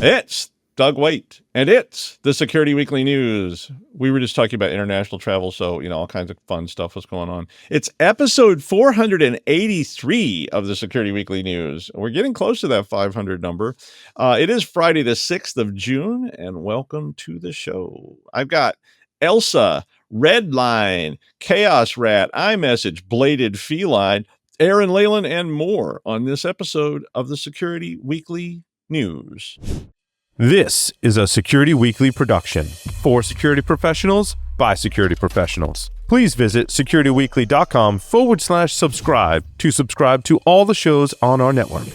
It's Doug White, and it's the Security Weekly News. We were just talking about international travel, so, all kinds of fun stuff was going on. It's episode 483 of the Security Weekly News. We're getting close to that 500 number. It is Friday, the 6th of June, and welcome to the show. I've got Elsa, Redline, ChaosRat, iMessage, Bladed Feline, Aaran Leyland, and more on this episode of the Security Weekly News. This is a Security Weekly production for security professionals by security professionals. Please visit securityweekly.com/subscribe to subscribe to all the shows on our network.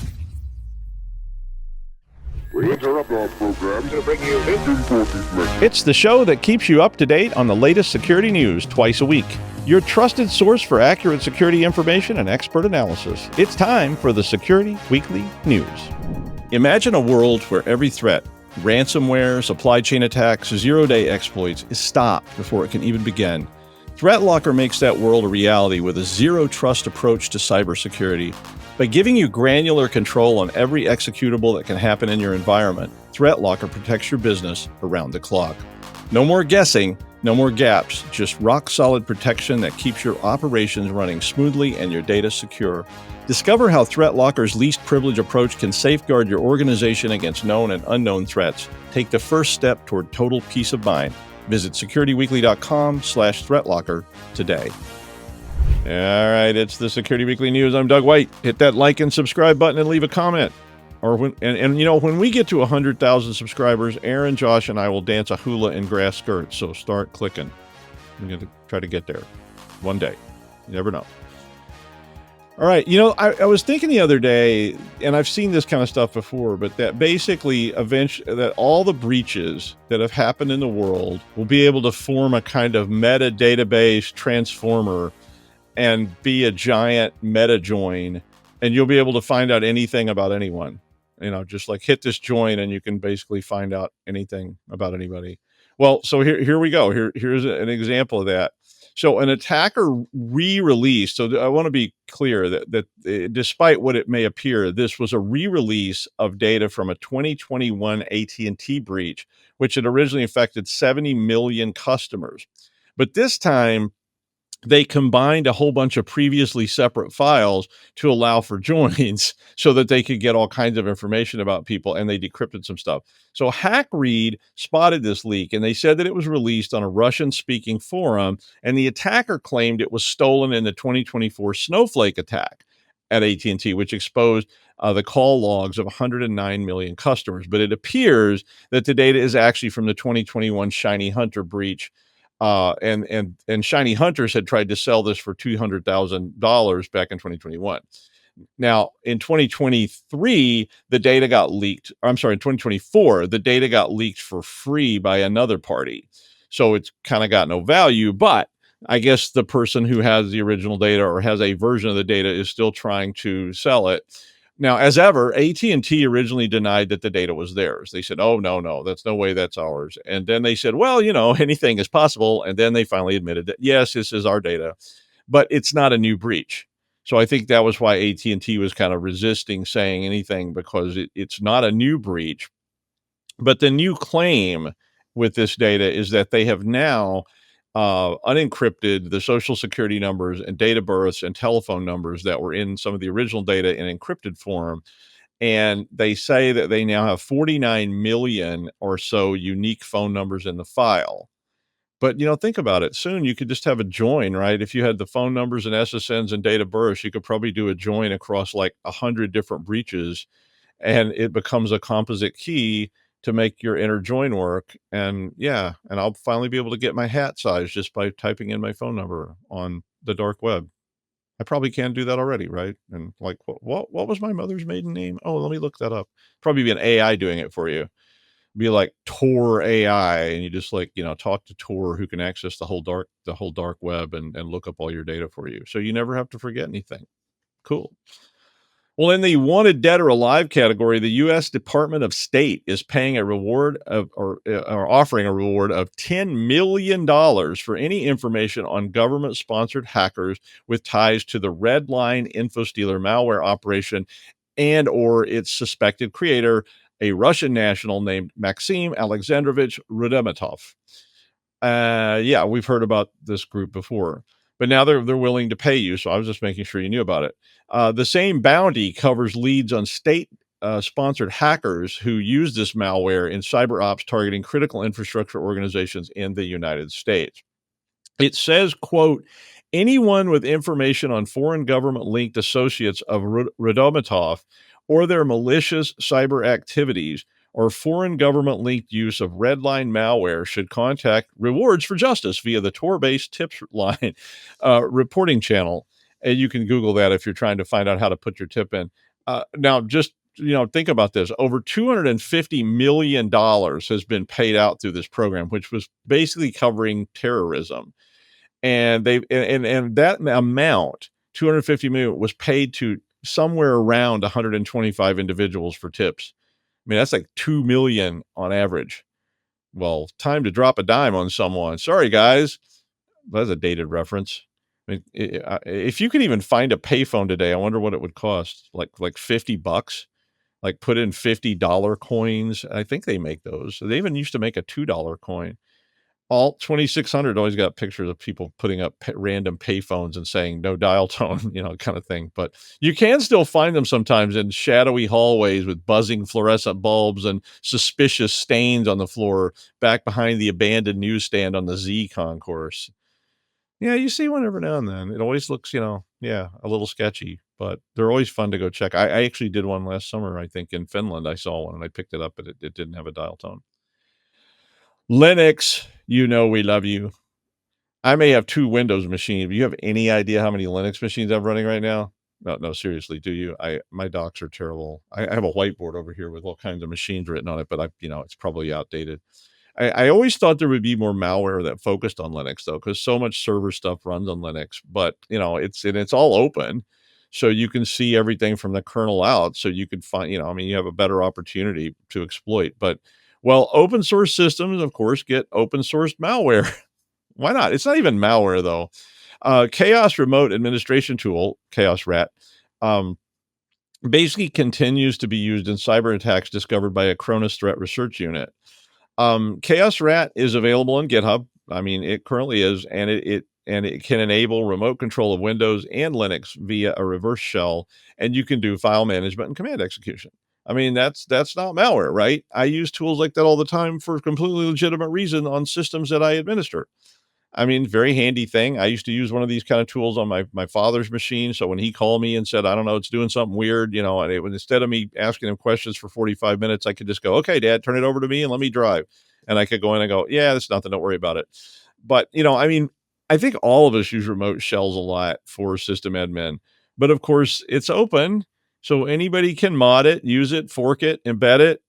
We interrupt our program to bring you this important message. It's the show that keeps you up to date on the latest security news twice a week. Your trusted source for accurate security information and expert analysis. It's time for the Security Weekly News. Imagine a world where every threat, ransomware, supply chain attacks, zero-day exploits, is stopped before it can even begin. ThreatLocker makes that world a reality with a zero-trust approach to cybersecurity. By giving you granular control on every executable that can happen in your environment, ThreatLocker protects your business around the clock. No more guessing, no more gaps, just rock-solid protection that keeps your operations running smoothly and your data secure. Discover how ThreatLocker's least privilege approach can safeguard your organization against known and unknown threats. Take the first step toward total peace of mind. Visit securityweekly.com/ThreatLocker today. All right, it's the Security Weekly News. I'm Doug White. Hit that like and subscribe button and leave a comment. Or when we get to 100,000 subscribers, Aaron, Josh, and I will dance a hula in grass skirts. So start clicking. I'm going to try to get there one day. You never know. All right. I was thinking the other day, and I've seen this kind of stuff before, but that basically that all the breaches that have happened in the world will be able to form a kind of meta database transformer and be a giant meta join, and you'll be able to find out anything about anyone. Just like hit this join and you can basically find out anything about anybody. Well, so here we go. Here's an example of that. So an attacker re-released. So I want to be clear that despite what it may appear, this was a re-release of data from a 2021 AT&T breach, which had originally affected 70 million customers. But this time, they combined a whole bunch of previously separate files to allow for joins so that they could get all kinds of information about people, and they decrypted some stuff. So HackRead spotted this leak, and they said that it was released on a Russian-speaking forum, and the attacker claimed it was stolen in the 2024 Snowflake attack at AT&T, which exposed the call logs of 109 million customers. But it appears that the data is actually from the 2021 Shiny Hunter breach. And Shiny Hunters had tried to sell this for $200,000 back in 2021. Now, in 2023, the data got leaked. In 2024, the data got leaked for free by another party. So it's kind of got no value, but I guess the person who has the original data or has a version of the data is still trying to sell it. Now, as ever, AT&T originally denied that the data was theirs. They said, oh, no, that's no way that's ours. And then they said, well, anything is possible. And then they finally admitted that, yes, this is our data, but it's not a new breach. So I think that was why AT&T was kind of resisting saying anything, because it's not a new breach. But the new claim with this data is that they have now unencrypted the social security numbers and date of births and telephone numbers that were in some of the original data in encrypted form. And they say that they now have 49 million or so unique phone numbers in the file. But, think about it. Soon you could just have a join, right? If you had the phone numbers and SSNs and date of births, you could probably do a join across like 100 different breaches, and it becomes a composite key to make your inner join work. And I'll finally be able to get my hat size just by typing in my phone number on the dark web. I probably can do that already, right? And like, what was my mother's maiden name? Oh, let me look that up. Probably be an AI doing it for you. Be like Tor AI, and you just talk to Tor, who can access the whole dark web and look up all your data for you. So you never have to forget anything. Cool. Well, in the wanted dead or alive category, the U.S. Department of State is paying a reward of, or offering a reward of $10 million for any information on government-sponsored hackers with ties to the Redline InfoStealer malware operation and or its suspected creator, a Russian national named Maxim Alexandrovich Rudemetov. Yeah, we've heard about this group before, but now they're willing to pay you. So I was just making sure you knew about it. The same bounty covers leads on state sponsored hackers who use this malware in cyber ops targeting critical infrastructure organizations in the United States. It says, quote, anyone with information on foreign government linked associates of Rudomitov or their malicious cyber activities or foreign government linked use of Redline malware should contact Rewards for Justice via the Tor-based tips line reporting channel. And you can Google that if you're trying to find out how to put your tip in. Now, just think about this. Over $250 million has been paid out through this program, which was basically covering terrorism. And that amount, 250 million, was paid to somewhere around 125 individuals for tips. I mean, that's like 2 million on average. Well, time to drop a dime on someone. Sorry, guys. That's a dated reference. I mean, if you could even find a payphone today, I wonder what it would cost. Like $50. Like put in $50 coins. I think they make those. They even used to make a $2 coin. Alt 2600 always got pictures of people putting up random payphones and saying no dial tone, kind of thing. But you can still find them sometimes in shadowy hallways with buzzing fluorescent bulbs and suspicious stains on the floor back behind the abandoned newsstand on the Z concourse. Yeah, you see one every now and then. It always looks, a little sketchy, but they're always fun to go check. I actually did one last summer, I think, in Finland. I saw one and I picked it up, but it didn't have a dial tone. Linux, we love you. I may have 2 Windows machines. Do you have any idea how many Linux machines I'm running right now? No, seriously, do you? My docs are terrible. I have a whiteboard over here with all kinds of machines written on it, but it's probably outdated. I always thought there would be more malware that focused on Linux though, because so much server stuff runs on Linux, but it's all open. So you can see everything from the kernel out. So you could find, you have a better opportunity to exploit, but well, open source systems, of course, get open source malware. Why not? It's not even malware, though. Chaos Remote Administration Tool, ChaosRat, basically continues to be used in cyber attacks discovered by a Cronus Threat Research Unit. ChaosRat is available on GitHub. I mean, it currently is, and it can enable remote control of Windows and Linux via a reverse shell, and you can do file management and command execution. I mean, that's not malware, right? I use tools like that all the time for completely legitimate reason on systems that I administer. I mean, very handy thing. I used to use one of these kind of tools on my father's machine. So when he called me and said, I don't know, it's doing something weird, and it was, instead of me asking him questions for 45 minutes, I could just go, okay, Dad, turn it over to me and let me drive. And I could go in and go, yeah, that's nothing. Don't worry about it. But, I mean, I think all of us use remote shells a lot for system admin, but of course it's open. So anybody can mod it, use it, fork it, embed it,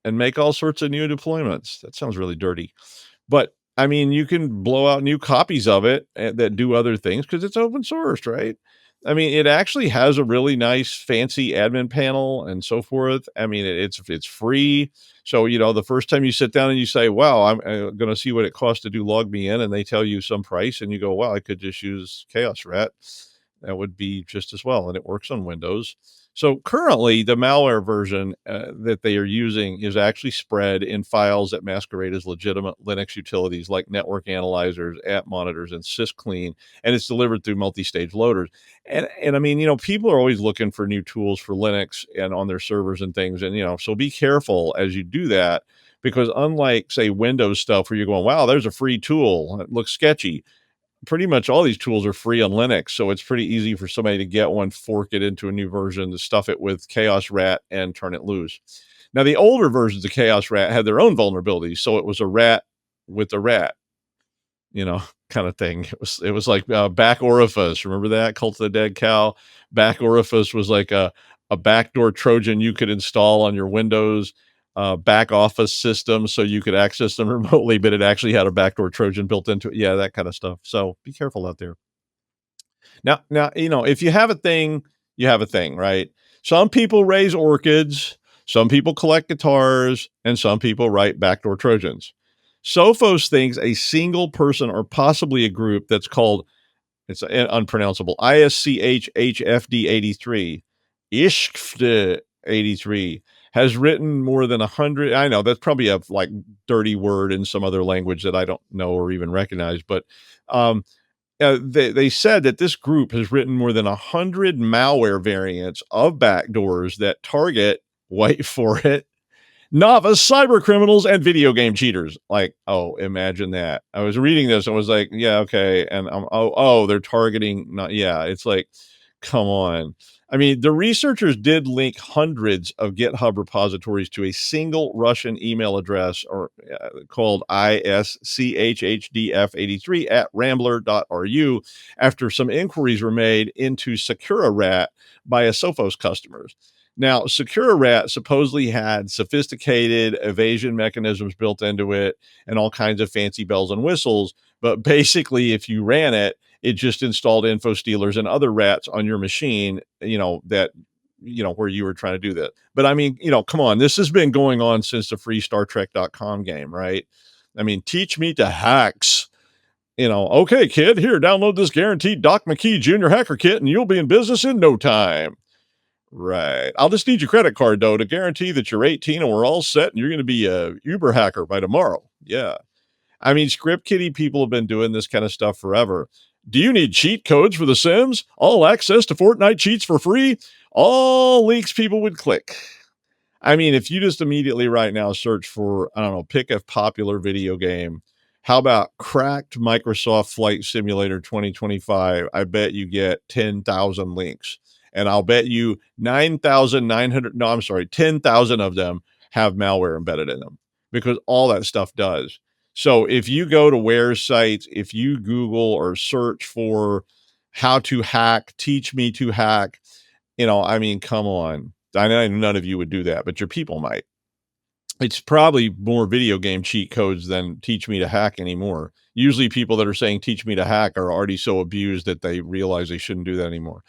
and make all sorts of new deployments. That sounds really dirty. But I mean, you can blow out new copies of it that do other things because it's open source, right? I mean, it actually has a really nice, fancy admin panel and so forth. I mean, it's free. So, the first time you sit down and you say, wow, I'm going to see what it costs to do log me in, and they tell you some price and you go, wow, I could just use ChaosRat. That would be just as well. And it works on Windows. So currently the malware version that they are using is actually spread in files that masquerade as legitimate Linux utilities like network analyzers, app monitors, and sysclean. And it's delivered through multi-stage loaders. And I mean, people are always looking for new tools for Linux and on their servers and things. And, so be careful as you do that, because unlike, say, Windows stuff where you're going, wow, there's a free tool, it looks sketchy. Pretty much all these tools are free on Linux, so it's pretty easy for somebody to get one, fork it into a new version, to stuff it with ChaosRat and turn it loose. Now, the older versions of ChaosRat had their own vulnerabilities, so it was a rat with a rat, kind of thing. It was like back orifice. Remember that? Cult of the Dead Cow? Back orifice was like a backdoor Trojan you could install on your Windows back office system so you could access them remotely, but it actually had a backdoor Trojan built into it. Yeah, that kind of stuff. So be careful out there. Now, if you have a thing, you have a thing, right? Some people raise orchids, some people collect guitars, and some people write backdoor Trojans. Sophos thinks a single person or possibly a group that's called, it's unpronounceable, ISCHHFD 83, ISCHFD 83, has written more than 100. I know that's probably a like dirty word in some other language that I don't know or even recognize, but um, they said that this group has written more than 100 malware variants of backdoors that target, wait for it, novice cyber criminals and video game cheaters. Like, oh, imagine that. I was reading this and was like, yeah, okay. And they're targeting, not, yeah, it's like, come on. I mean, the researchers did link hundreds of GitHub repositories to a single Russian email address or called ISCHHDF83 at rambler.ru after some inquiries were made into SecuraRat by a Sophos customers. Now, SecuraRat supposedly had sophisticated evasion mechanisms built into it and all kinds of fancy bells and whistles. But basically, if you ran it, it just installed info stealers and other rats on your machine, where you were trying to do that. But I mean, come on, this has been going on since the free StarTrek.com game, right? I mean, teach me to hacks. Okay, kid, here, download this guaranteed Doc McKee Junior Hacker Kit and you'll be in business in no time. Right. I'll just need your credit card, though, to guarantee that you're 18 and we're all set and you're going to be a Uber hacker by tomorrow. Yeah. I mean, script kiddie people have been doing this kind of stuff forever. Do you need cheat codes for The Sims? All access to Fortnite cheats for free? All links people would click. I mean, if you just immediately right now search for, I don't know, pick a popular video game. How about cracked Microsoft Flight Simulator 2025? I bet you get 10,000 links. And I'll bet you 10,000 of them have malware embedded in them because all that stuff does. So if you go to Ware's sites, if you Google or search for how to hack, teach me to hack, I mean, come on. I know none of you would do that, but your people might. It's probably more video game cheat codes than teach me to hack anymore. Usually people that are saying teach me to hack are already so abused that they realize they shouldn't do that anymore.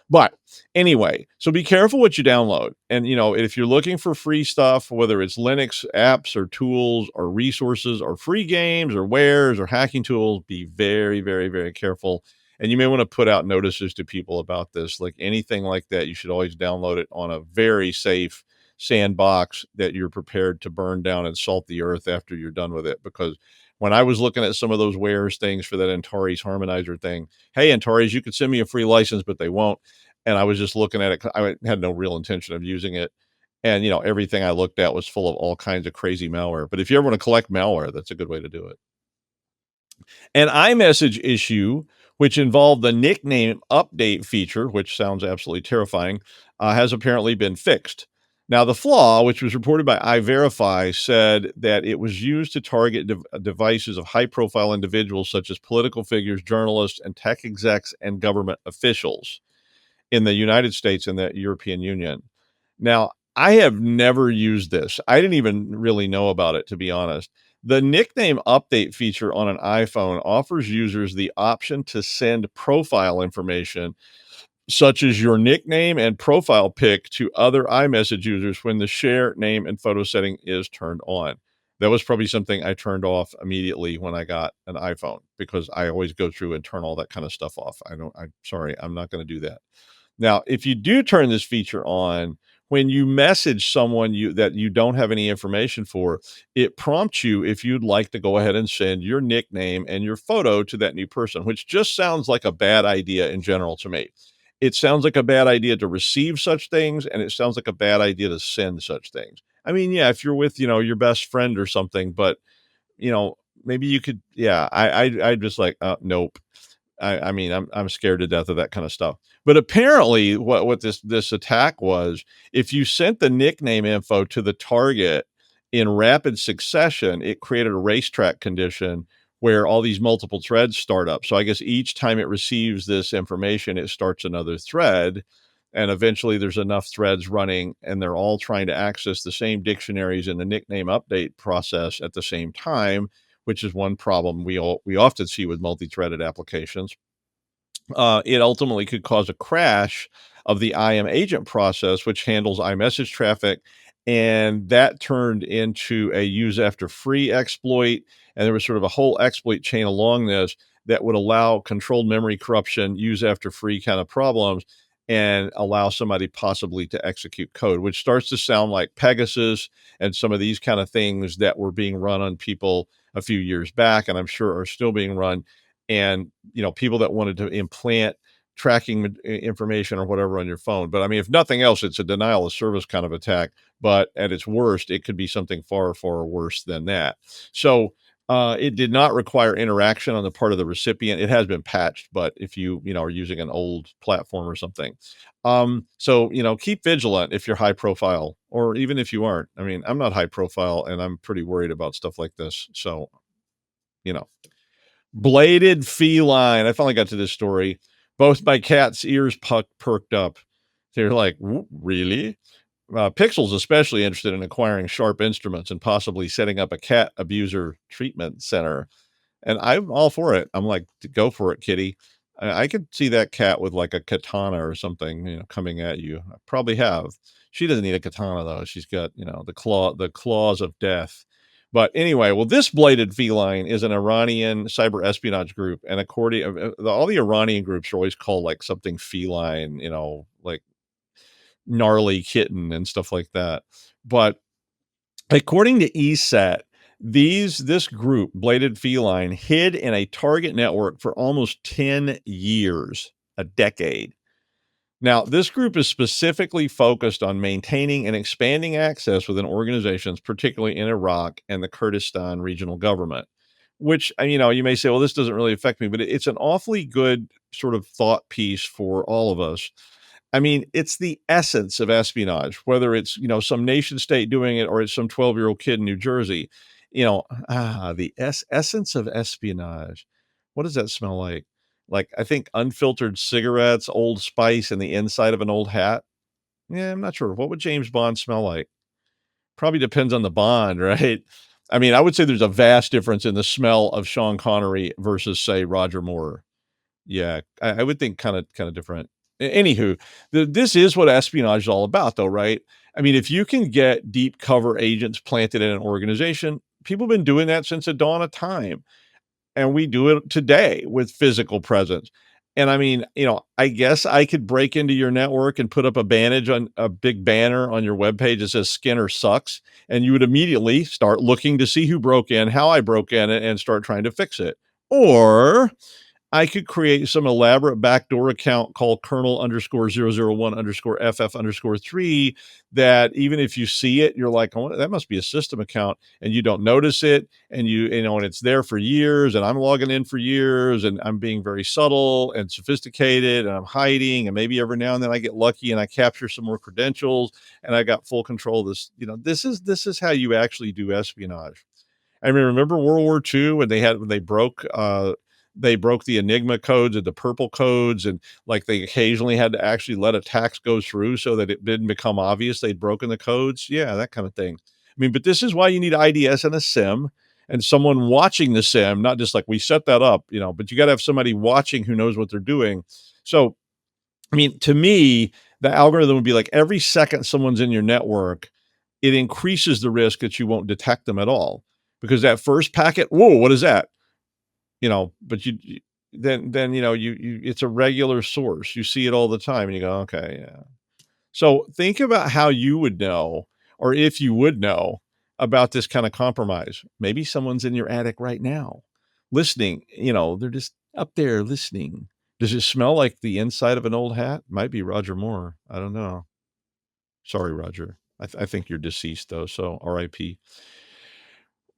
But anyway, so be careful what you download. And, if you're looking for free stuff, whether it's Linux apps or tools or resources or free games or wares or hacking tools, be very, very, very careful. And you may want to put out notices to people about this. Like anything like that, you should always download it on a very safe sandbox that you're prepared to burn down and salt the earth after you're done with it. Because when I was looking at some of those wares things for that Antares harmonizer thing, hey, Antares, you could send me a free license, but they won't. And I was just looking at it. I had no real intention of using it. And, everything I looked at was full of all kinds of crazy malware. But if you ever want to collect malware, that's a good way to do it. An iMessage issue, which involved the nickname update feature, which sounds absolutely terrifying, has apparently been fixed. Now, the flaw, which was reported by iVerify, said that it was used to target devices of high-profile individuals such as political figures, journalists, and tech execs and government officials in the United States and the European Union. Now, I have never used this. I didn't even really know about it, to be honest. The nickname update feature on an iPhone offers users the option to send profile information, such as your nickname and profile pic, to other iMessage users when the share name and photo setting is turned on. That was probably something I turned off immediately when I got an iPhone because I always go through and turn all that kind of stuff off. I'm sorry, I'm not going to do that. Now, if you do turn this feature on, when you message someone that you don't have any information for, it prompts you if you'd like to go ahead and send your nickname and your photo to that new person, which just sounds like a bad idea in general to me. It sounds like a bad idea to receive such things, and it sounds like a bad idea to send such things. I mean, yeah, if you're with, your best friend or something, but, maybe you could, yeah, I just like, nope. I mean, I'm scared to death of that kind of stuff. But apparently, what this attack was, if you sent the nickname info to the target in rapid succession, it created a racetrack condition where all these multiple threads start up. So I guess each time it receives this information, it starts another thread, and eventually there's enough threads running, and they're all trying to access the same dictionaries in the nickname update process at the same time, which is one problem we often see with multi-threaded applications. It ultimately could cause a crash of the IM agent process, which handles iMessage traffic, and that turned into a use after free exploit. And there was sort of a whole exploit chain along this that would allow controlled memory corruption, use after free kind of problems. and allow somebody possibly to execute code, which starts to sound like Pegasus and some of these kind of things that were being run on people a few years back, and I'm sure are still being run. And, people that wanted to implant tracking information or whatever on your phone. But I mean, if nothing else, it's a denial of service kind of attack. But at its worst, it could be something far, far worse than that. So it did not require interaction on the part of the recipient. It has been patched, but if you are using an old platform or something, so keep vigilant if you're high profile, or even if you aren't. I mean, I'm not high profile, and I'm pretty worried about stuff like this. So you know, bladed feline. I finally got to this story. Both my cat's ears perked up. They're like, really? Pixel's especially interested in acquiring sharp instruments and possibly setting up a cat abuser treatment center. And I'm all for it. I'm like, go for it, kitty. I could see that cat with like a katana or something, coming at you. I probably have. She doesn't need a katana though. She's got, the claws of death. But anyway, well, this bladed feline is an Iranian cyber espionage group, and according all the Iranian groups are always called like something feline, like gnarly kitten and stuff like that. But according to ESAT, this group, Bladed Feline, hid in a target network for almost 10 years, a decade. Now, this group is specifically focused on maintaining and expanding access within organizations, particularly in Iraq and the Kurdistan regional government, which, you may say, well, this doesn't really affect me, but it's an awfully good sort of thought piece for all of us. I mean, it's the essence of espionage, whether it's, some nation state doing it or it's some 12-year-old kid in New Jersey. The essence of espionage. What does that smell like? Like, I think unfiltered cigarettes, Old Spice, and the inside of an old hat. Yeah, I'm not sure. What would James Bond smell like? Probably depends on the Bond, right? I mean, I would say there's a vast difference in the smell of Sean Connery versus, say, Roger Moore. Yeah, I would think kind of different. Anywho, this is what espionage is all about, though, right? I mean, if you can get deep cover agents planted in an organization, people have been doing that since the dawn of time, and we do it today with physical presence. And I mean, I guess I could break into your network and put up a big banner on your webpage that says Skinner sucks, and you would immediately start looking to see who broke in, how I broke in, and start trying to fix it. Or I could create some elaborate backdoor account called Colonel_001_FF_3 that even if you see it, you're like, oh, that must be a system account, and you don't notice it. And and it's there for years, and I'm logging in for years, and I'm being very subtle and sophisticated, and I'm hiding. And maybe every now and then I get lucky and I capture some more credentials, and I got full control of this. This is how you actually do espionage. I mean, remember World War II when they broke the Enigma codes and the purple codes, and like they occasionally had to actually let attacks go through so that it didn't become obvious they'd broken the codes. Yeah, that kind of thing. I mean, but this is why you need IDS and a SIM and someone watching the SIM, not just like we set that up, but you got to have somebody watching who knows what they're doing. So, I mean, to me, the algorithm would be like every second someone's in your network, it increases the risk that you won't detect them at all. Because that first packet, whoa, what is that? But then it's a regular source. You see it all the time and you go, okay, yeah. So think about how you would know, or if you would know about this kind of compromise. Maybe someone's in your attic right now listening, they're just up there listening. Does it smell like the inside of an old hat? Might be Roger Moore. I don't know. Sorry, Roger. I think you're deceased though. So RIP.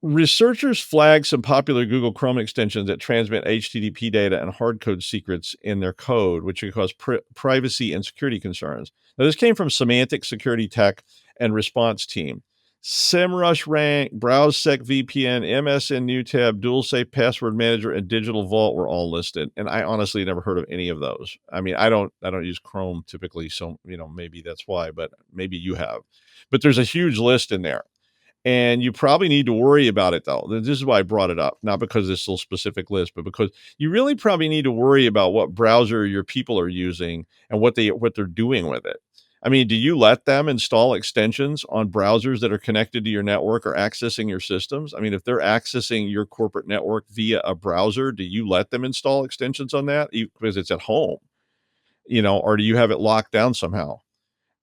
Researchers flagged some popular Google Chrome extensions that transmit HTTP data and hardcode secrets in their code, which could cause privacy and security concerns. Now, this came from Semantic Security Tech and Response Team. SEMrush Rank, BrowseSec VPN, MSN NewTab, DualSafe Password Manager, and Digital Vault were all listed. And I honestly never heard of any of those. I mean, I don't use Chrome typically, so maybe that's why, but maybe you have. But there's a huge list in there. And you probably need to worry about it, though. This is why I brought it up, not because this little specific list, but because you really probably need to worry about what browser your people are using and what they're doing with it. I mean, do you let them install extensions on browsers that are connected to your network or accessing your systems? I mean, if they're accessing your corporate network via a browser, do you let them install extensions on that because it's at home? or do you have it locked down somehow?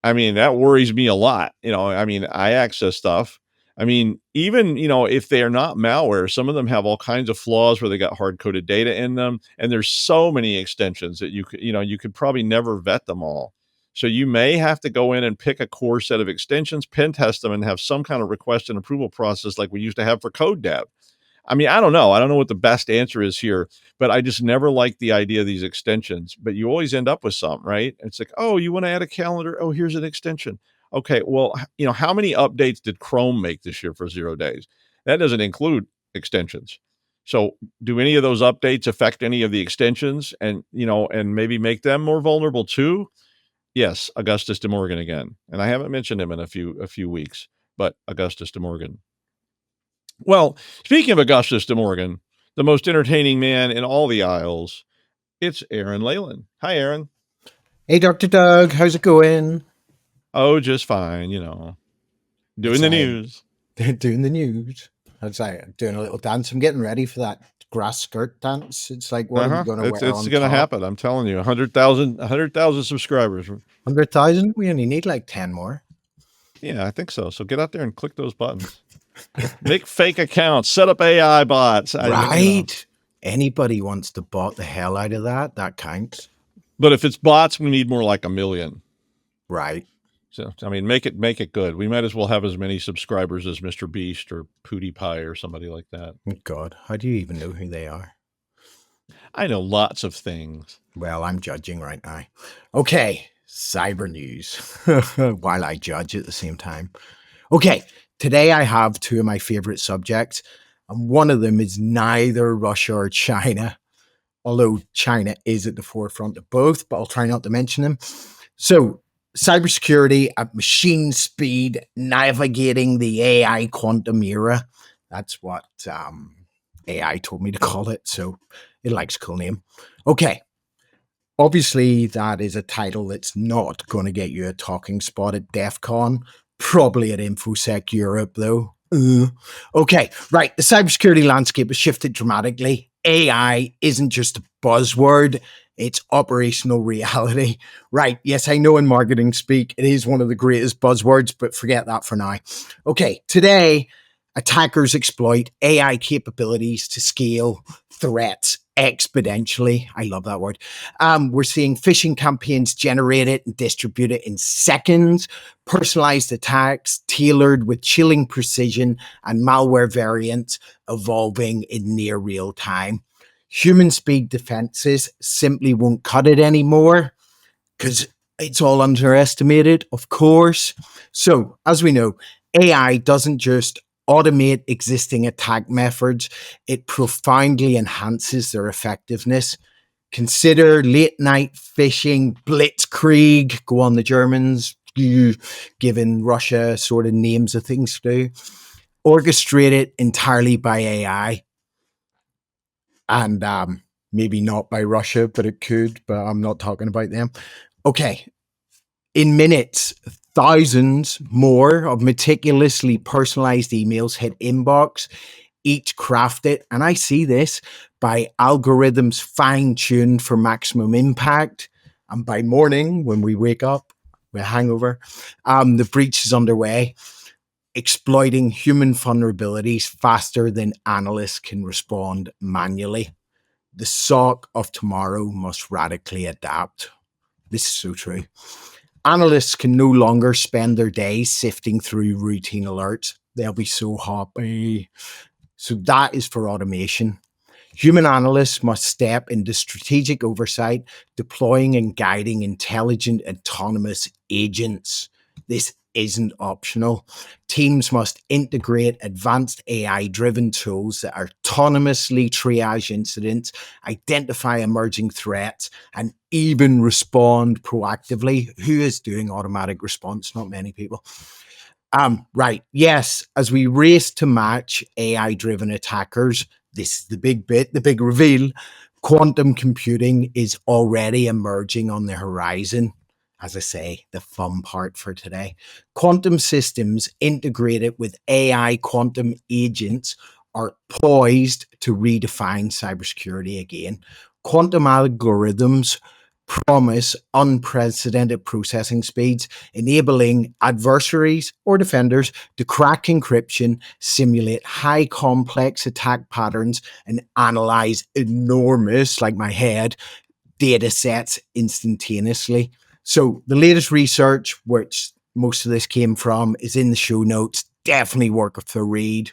I mean, that worries me a lot. I mean, I access stuff. I mean, even, if they are not malware, some of them have all kinds of flaws where they got hard coded data in them. And there's so many extensions that you could probably never vet them all. So you may have to go in and pick a core set of extensions, pen test them, and have some kind of request and approval process like we used to have for code dev. I mean, I don't know. I don't know what the best answer is here, but I just never liked the idea of these extensions. But you always end up with some, right? It's like, oh, you want to add a calendar? Oh, here's an extension. Okay, well, how many updates did Chrome make this year for 0 days? That doesn't include extensions. So, do any of those updates affect any of the extensions, and maybe make them more vulnerable too? Yes, Augustus De Morgan again, and I haven't mentioned him in a few weeks, but Augustus De Morgan. Well, speaking of Augustus De Morgan, the most entertaining man in all the Isles, it's Aaran Leyland. Hi, Aaron. Hey, Dr. Doug, how's it going? Oh, just fine, doing the news. Doing the news. It's like doing a little dance. I'm getting ready for that grass skirt dance. It's like, what are we going to wear It's on going to top? happen. I'm telling you, 100,000 subscribers. 100,000? We only need like 10 more. Yeah, I think so. So get out there and click those buttons. Make fake accounts. Set up AI bots. Right. Anybody wants to bot the hell out of that counts. But if it's bots, we need more like 1 million. Right. So, I mean, make it good. We might as well have as many subscribers as Mr. Beast or PewDiePie or somebody like that. God, how do you even know who they are? I know lots of things. Well, I'm judging right now. Okay, cyber news, while I judge at the same time. Okay, today I have two of my favorite subjects, and one of them is neither Russia or China, although China is at the forefront of both, but I'll try not to mention them. So, cybersecurity at machine speed, navigating the AI quantum era. That's what AI told me to call it, so it likes a cool name. Okay. Obviously, that is a title that's not going to get you a talking spot at DEF CON, probably at InfoSec Europe, though. Okay, right. The cybersecurity landscape has shifted dramatically. AI isn't just a buzzword, it's operational reality. Right. Yes, I know in marketing speak, it is one of the greatest buzzwords, but forget that for now. Okay, today, attackers exploit AI capabilities to scale threats exponentially. I love that word. We're seeing phishing campaigns generated and distributed in seconds, personalized attacks tailored with chilling precision, and malware variants evolving in near real time. Human speed defenses simply won't cut it anymore because it's all underestimated, of course. So, as we know, AI doesn't just automate existing attack methods, it profoundly enhances their effectiveness. Consider late night phishing, blitzkrieg, go on the Germans, giving Russia sort of names of things to do, orchestrated entirely by AI. And maybe not by Russia, but it could, but I'm not talking about them. Okay. In minutes, thousands more of meticulously personalized emails hit inbox, each crafted, and I see this, by algorithms fine-tuned for maximum impact. And by morning, when we wake up with a hangover, the breach is underway, exploiting human vulnerabilities faster than analysts can respond manually. The SOC of tomorrow must radically adapt. This is so true. Analysts can no longer spend their days sifting through routine alerts. They'll be so happy. So that is for automation. Human analysts must step into strategic oversight, deploying and guiding intelligent, autonomous agents. This isn't optional. Teams must integrate advanced AI-driven tools that autonomously triage incidents, identify emerging threats, and even respond proactively. Who is doing automatic response? Not many people. Right. Yes, as we race to match AI-driven attackers, this is the big bit, the big reveal. Quantum computing is already emerging on the horizon. As I say, the fun part for today. Quantum systems integrated with AI quantum agents are poised to redefine cybersecurity again. Quantum algorithms promise unprecedented processing speeds, enabling adversaries or defenders to crack encryption, simulate high complex attack patterns, and analyze enormous, like my head, data sets instantaneously. So the latest research, which most of this came from, is in the show notes. Definitely worth a read.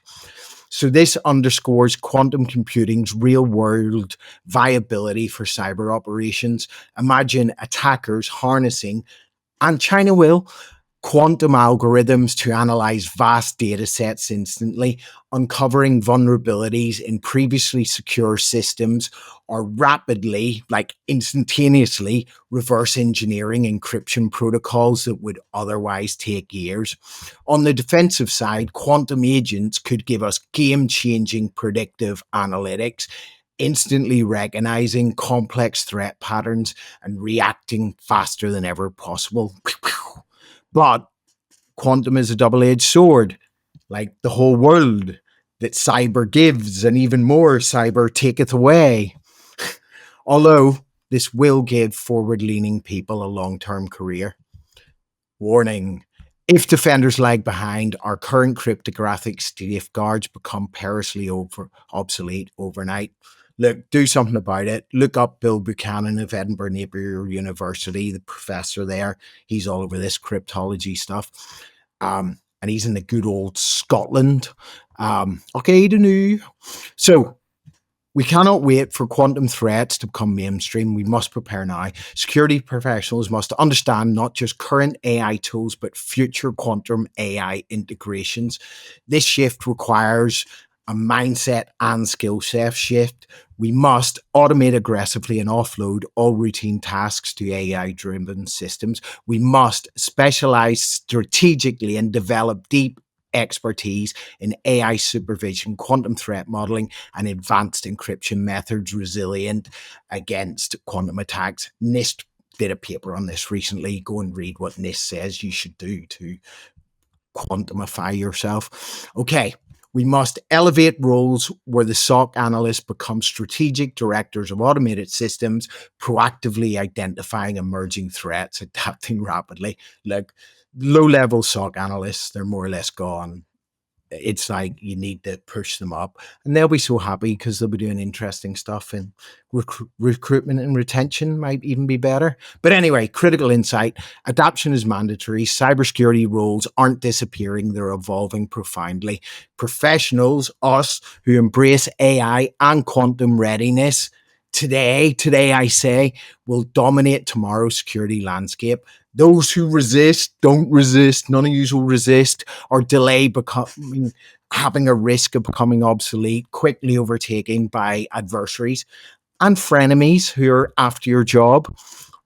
So this underscores quantum computing's real-world viability for cyber operations. Imagine attackers harnessing, and China will, quantum algorithms to analyze vast data sets instantly, uncovering vulnerabilities in previously secure systems, or rapidly, like instantaneously, reverse engineering encryption protocols that would otherwise take years. On the defensive side, quantum agents could give us game-changing predictive analytics, instantly recognizing complex threat patterns and reacting faster than ever possible. But quantum is a double-edged sword, like the whole world, that cyber gives and even more cyber taketh away. Although this will give forward-leaning people a long-term career. Warning: if defenders lag behind, our current cryptographic safeguards become perilously obsolete overnight. Look, do something about it. Look up Bill Buchanan of Edinburgh Napier University, the professor there. He's all over this cryptology stuff. And he's in the good old Scotland. Okay, the new. So we cannot wait for quantum threats to become mainstream. We must prepare now. Security professionals must understand not just current AI tools, but future quantum AI integrations. This shift requires a mindset and skill set shift. We must automate aggressively and offload all routine tasks to AI-driven systems. We must specialize strategically and develop deep expertise in AI supervision, quantum threat modeling, and advanced encryption methods resilient against quantum attacks. NIST did a paper on this recently. Go and read what NIST says you should do to quantumify yourself. Okay. We must elevate roles where the SOC analysts become strategic directors of automated systems, proactively identifying emerging threats, adapting rapidly. Like low-level SOC analysts, they're more or less gone. It's like you need to push them up, and they'll be so happy because they'll be doing interesting stuff, and recruitment and retention might even be better. But anyway, critical insight: adoption is mandatory. Cybersecurity roles aren't disappearing, they're evolving profoundly. Professionals, us who embrace AI and quantum readiness today I say, will dominate tomorrow's security landscape. Those who resist, don't resist, none of you will resist, or delay having a risk of becoming obsolete, quickly overtaken by adversaries and frenemies who are after your job,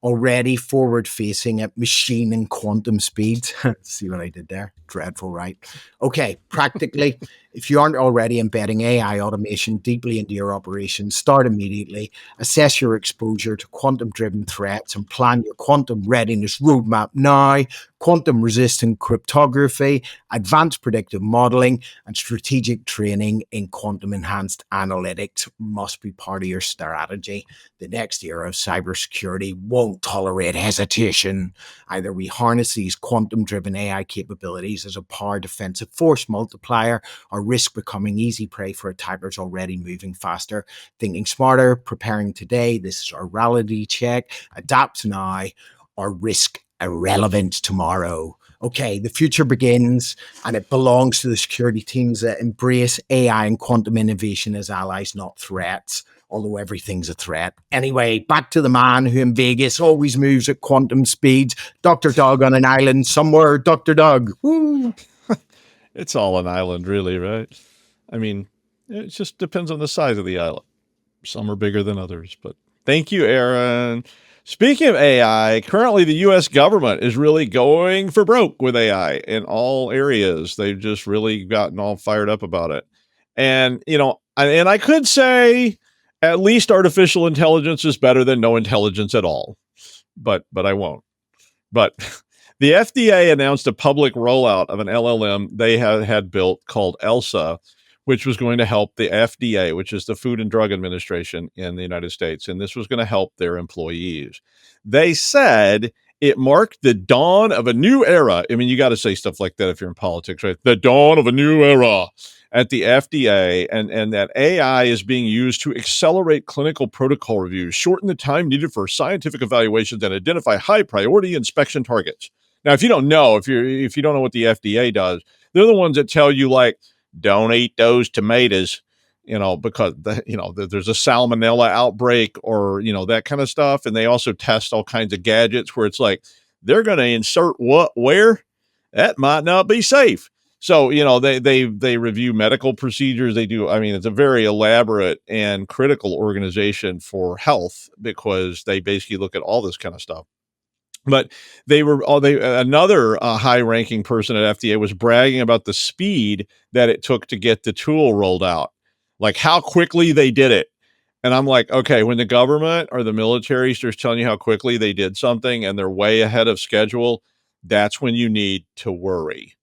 already forward facing at machine and quantum speeds. See what I did there? Dreadful, right? Okay, practically, if you aren't already embedding AI automation deeply into your operations, start immediately. Assess your exposure to quantum-driven threats and plan your quantum readiness roadmap now. Quantum-resistant cryptography, advanced predictive modeling, and strategic training in quantum-enhanced analytics must be part of your strategy. The next era of cybersecurity won't tolerate hesitation. Either we harness these quantum-driven AI capabilities as a power defensive force multiplier, or risk becoming easy prey for attackers already moving faster. Thinking smarter, preparing today. This is our reality check. Adapt now, or risk irrelevance tomorrow. Okay, the future begins, and it belongs to the security teams that embrace AI and quantum innovation as allies, not threats. Although everything's a threat. Anyway, back to the man who in Vegas always moves at quantum speeds, Dr. Doug on an island somewhere. Dr. Doug. Woo. It's all an island, really, right? I mean, it just depends on the size of the island. Some are bigger than others, but thank you, Aaron. Speaking of AI, currently the U.S. government is really going for broke with AI in all areas. They've just really gotten all fired up about it. And, I could say at least artificial intelligence is better than no intelligence at all, but I won't. But the FDA announced a public rollout of an LLM they had built called Elsa, which was going to help the FDA, which is the Food and Drug Administration in the United States. And this was going to help their employees. They said it marked the dawn of a new era. I mean, you got to say stuff like that if you're in politics, right? The dawn of a new era at the FDA, and that AI is being used to accelerate clinical protocol reviews, shorten the time needed for scientific evaluations, and identify high priority inspection targets. Now, if you don't know, if you don't know what the FDA does, they're the ones that tell you, like, don't eat those tomatoes, because there's a salmonella outbreak, or that kind of stuff. And they also test all kinds of gadgets where it's like they're going to insert what where that might not be safe. So they review medical procedures. They do. I mean, it's a very elaborate and critical organization for health, because they basically look at all this kind of stuff. But another high-ranking person at FDA was bragging about the speed that it took to get the tool rolled out, like how quickly they did it. And I'm like, okay, when the government or the military starts telling you how quickly they did something and they're way ahead of schedule, that's when you need to worry.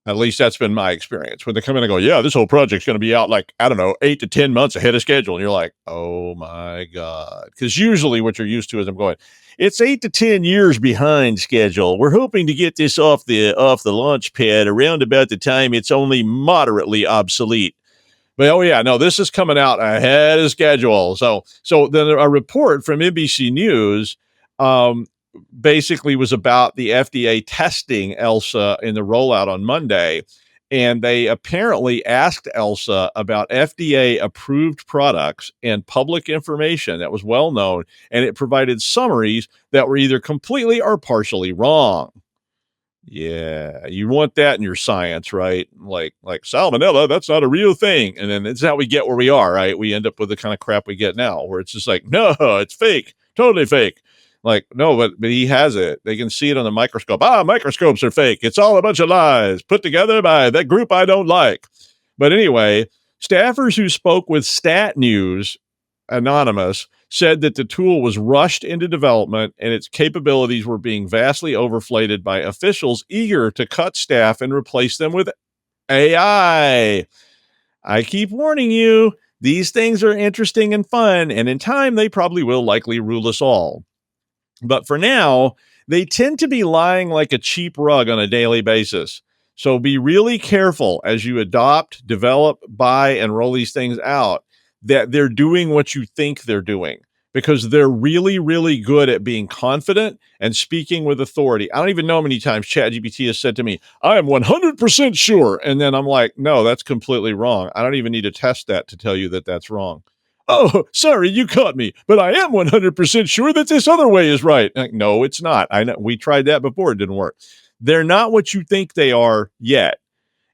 At least that's been my experience. When they come in and go, yeah, this whole project's going to be out, like, I don't know, 8 to 10 months ahead of schedule. And you're like, oh my God. Because usually what you're used to is I'm going, it's 8 to 10 years behind schedule. We're hoping to get this off the launch pad around about the time it's only moderately obsolete. But oh yeah, no, this is coming out ahead of schedule. So then a report from NBC News basically was about the FDA testing Elsa in the rollout on Monday. And they apparently asked Elsa about FDA approved products and public information that was well known, and it provided summaries that were either completely or partially wrong. Yeah, you want that in your science, right? Like salmonella, that's not a real thing. And then it's how we get where we are, right? We end up with the kind of crap we get now, where it's just like, no, it's fake, totally fake. Like, no, but he has it. They can see it on the microscope. Microscopes are fake. It's all a bunch of lies put together by that group I don't like. But anyway, staffers who spoke with Stat News, Anonymous, said that the tool was rushed into development and its capabilities were being vastly overflated by officials eager to cut staff and replace them with AI. I keep warning you, these things are interesting and fun, and in time, they probably will likely rule us all. But for now, they tend to be lying like a cheap rug on a daily basis. So be really careful as you adopt, develop, buy, and roll these things out, that they're doing what you think they're doing, because they're really, really good at being confident and speaking with authority. I don't even know how many times ChatGPT has said to me, I am 100% sure. And then I'm like, no, that's completely wrong. I don't even need to test that to tell you that that's wrong. Oh, sorry, you caught me, but I am 100% sure that this other way is right. Like, no, it's not. I know we tried that before. It didn't work. They're not what you think they are yet.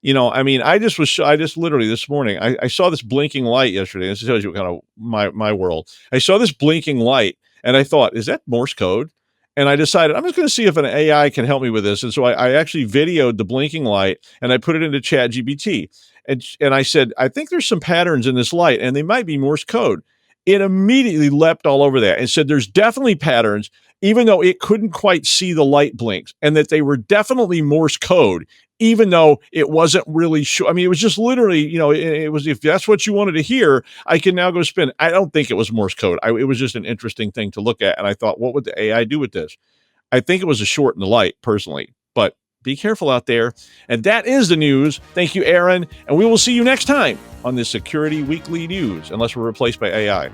I mean, I just literally this morning, I saw this blinking light yesterday. This tells you kind of my world. I saw this blinking light and I thought, is that Morse code? And I decided I'm just going to see if an AI can help me with this. And so I actually videoed the blinking light and I put it into ChatGPT. And I said, I think there's some patterns in this light and they might be Morse code. It immediately leapt all over that and said, there's definitely patterns, even though it couldn't quite see the light blinks, and that they were definitely Morse code, even though it wasn't really sure. I mean, it was just literally, it was, if that's what you wanted to hear, I can now go spin. I don't think it was Morse code. It was just an interesting thing to look at. And I thought, what would the AI do with this? I think it was a short in the light, personally, but be careful out there. And that is the news. Thank you, Aaron. And we will see you next time on the Security Weekly News, unless we're replaced by AI.